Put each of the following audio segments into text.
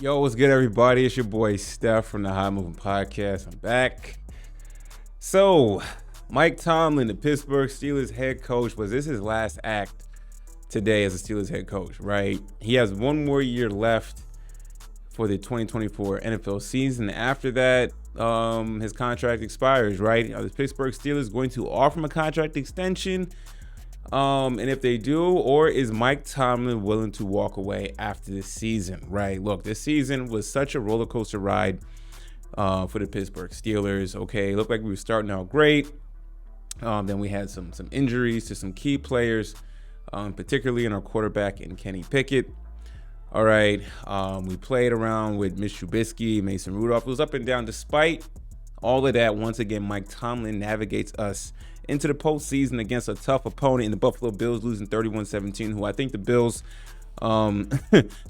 Yo, what's good, everybody? It's your boy Steph from the High Moving Podcast. I'm back. So, Mike Tomlin, the Pittsburgh Steelers head coach, was this his last act today as a Steelers head coach, right? He has one more year left for the 2024 NFL season. After that, his contract expires, right? Are the Pittsburgh Steelers going to offer him a contract extension? And if they do, or is Mike Tomlin willing to walk away after this season, right? Look, this season was such a roller coaster ride for the Pittsburgh Steelers. Okay, it looked like we were starting out great. Then we had some injuries to some key players, particularly in our quarterback and Kenny Pickett. All right, we played around with Mitch Trubisky, Mason Rudolph. It was up and down. Despite all of that, once again, Mike Tomlin navigates us into the postseason against a tough opponent in the Buffalo Bills, losing 31-17, who I think the Bills,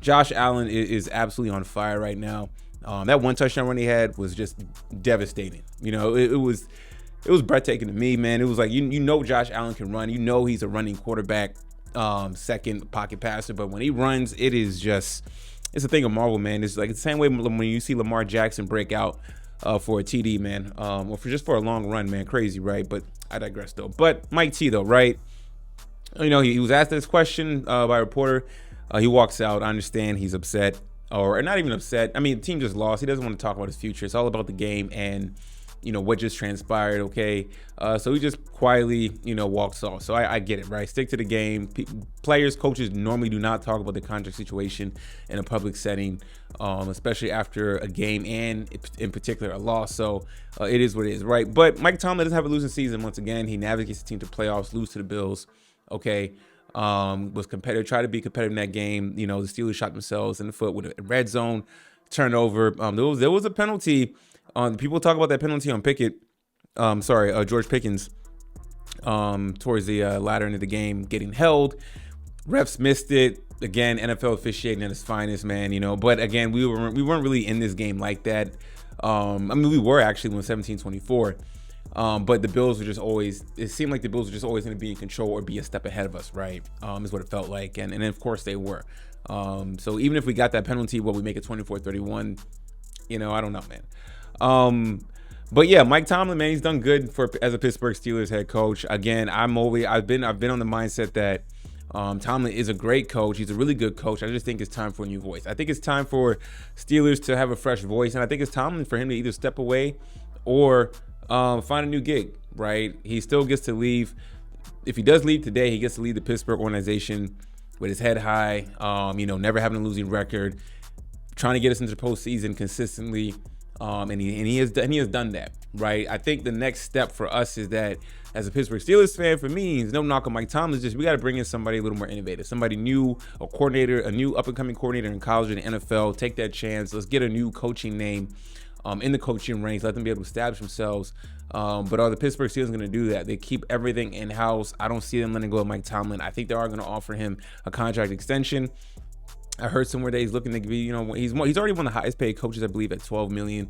Josh Allen is absolutely on fire right now. That one touchdown run he had was just devastating. You know, it was breathtaking to me, man. It was like, you know Josh Allen can run. You know he's a running quarterback, second pocket passer. But when he runs, it's a thing of marvel, man. It's like the same way when you see Lamar Jackson break out for a TD, man, or for a long run, man. Crazy, right? But I digress, though. But Mike T, though, right? You know, he was asked this question by a reporter. He walks out. I understand he's upset, or not even upset. I mean, the team just lost. He doesn't want to talk about his future. It's all about the game and, you know, what just transpired, okay? So he just quietly, walks off. So I get it, right? Stick to the game. Players, coaches normally do not talk about the contract situation in a public setting, especially after a game and in particular a loss. So it is what it is, right? But Mike Tomlin doesn't have a losing season once again. He navigates the team to playoffs, lose to the Bills, okay? Was competitive, tried to be competitive in that game. You know, the Steelers shot themselves in the foot with a red zone turnover. There was a penalty. People talk about that penalty on George Pickens, towards the latter end of the game, getting held. Refs missed it. Again, NFL officiating at its finest, man. But again, we weren't really in this game like that. We were actually when 17-24. But the Bills were just always. It seemed like the Bills were just always going to be in control or be a step ahead of us, right? Is what it felt like, and of course they were. So even if we got that penalty, we make it 24-31. I don't know, man. But yeah, Mike Tomlin, man, he's done good as a Pittsburgh Steelers head coach. Again, I've been on the mindset that Tomlin is a great coach. He's a really good coach. I just think it's time for a new voice. I think it's time for Steelers to have a fresh voice, and I think it's Tomlin for him to either step away or find a new gig. Right? He still gets to leave. If he does leave today, he gets to leave the Pittsburgh organization with his head high. Never having a losing record, trying to get us into the postseason consistently. And he has done that, right? I think the next step for us is that as a Pittsburgh Steelers fan, for me, there's no knock on Mike Tomlin. Just we got to bring in somebody a little more innovative, somebody new, a new up and coming coordinator in college and the NFL. Take that chance. Let's get a new coaching name in the coaching ranks. Let them be able to establish themselves. But are the Pittsburgh Steelers going to do that? They keep everything in house. I don't see them letting go of Mike Tomlin. I think they are going to offer him a contract extension. I heard somewhere that he's looking to be, he's already one of the highest paid coaches, I believe, at $12 million.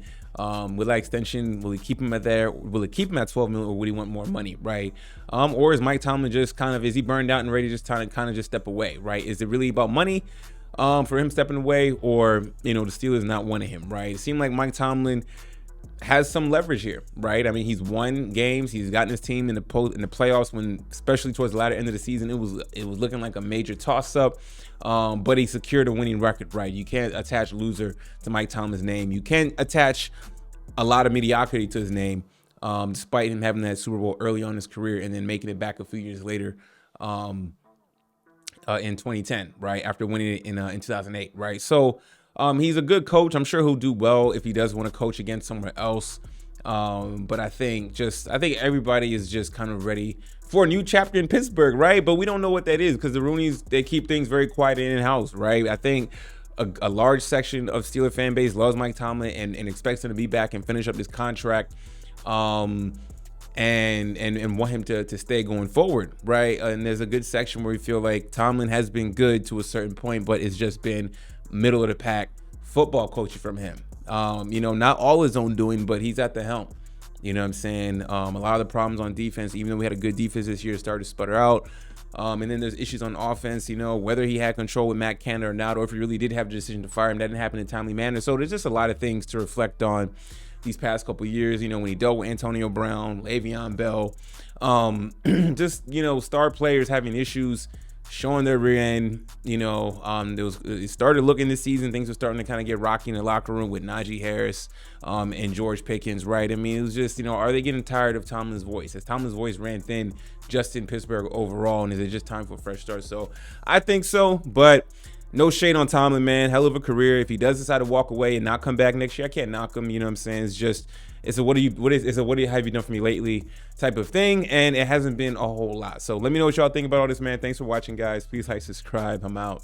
With that extension, will he keep him at there? Will he keep him at $12 million, or would he want more money, right? Or is Mike Tomlin just is he burned out and ready to just kind of just step away, right? Is it really about money for him stepping away, or the Steelers not wanting him, right? It seemed like Mike Tomlin has some leverage here, right? I mean, he's won games. He's gotten his team in the playoffs when, especially towards the latter end of the season, it was looking like a major toss-up. But he secured a winning record, right? You can't attach loser to Mike Tomlin's name. You can't attach a lot of mediocrity to his name, despite him having that Super Bowl early on in his career and then making it back a few years later in 2010, right? After winning it in 2008, right? So he's a good coach. I'm sure he'll do well if he does want to coach again somewhere else. But I think everybody is just kind of ready for a new chapter in Pittsburgh, right? But we don't know what that is because the Roonies, they keep things very quiet and in-house, right? I think a large section of Steeler fan base loves Mike Tomlin and expects him to be back and finish up this contract, and want him to stay going forward, right? And there's a good section where we feel like Tomlin has been good to a certain point, but it's just been middle of the pack football coaching from him. Not all his own doing, but he's at the helm. You know what I'm saying? A lot of the problems on defense, even though we had a good defense this year, started to sputter out. And then there's issues on offense, whether he had control with Matt Canada or not, or if he really did have the decision to fire him. That didn't happen in a timely manner. So there's just a lot of things to reflect on these past couple of years, when he dealt with Antonio Brown, Le'Veon Bell, star players having issues, showing their rear end. It started looking this season, things were starting to kind of get rocky in the locker room with Najee Harris and George Pickens, right? I mean, it was just, are they getting tired of Tomlin's voice? Has Tomlin's voice ran thin just in Pittsburgh overall, and is it just time for a fresh start? So I think so, but no shade on Tomlin, man. Hell of a career. If he does decide to walk away and not come back next year, I can't knock him. You know what I'm saying? It's just, what have you done for me lately type of thing, and it hasn't been a whole lot. So let me know what y'all think about all this, man. Thanks for watching, guys. Please like, subscribe. I'm out.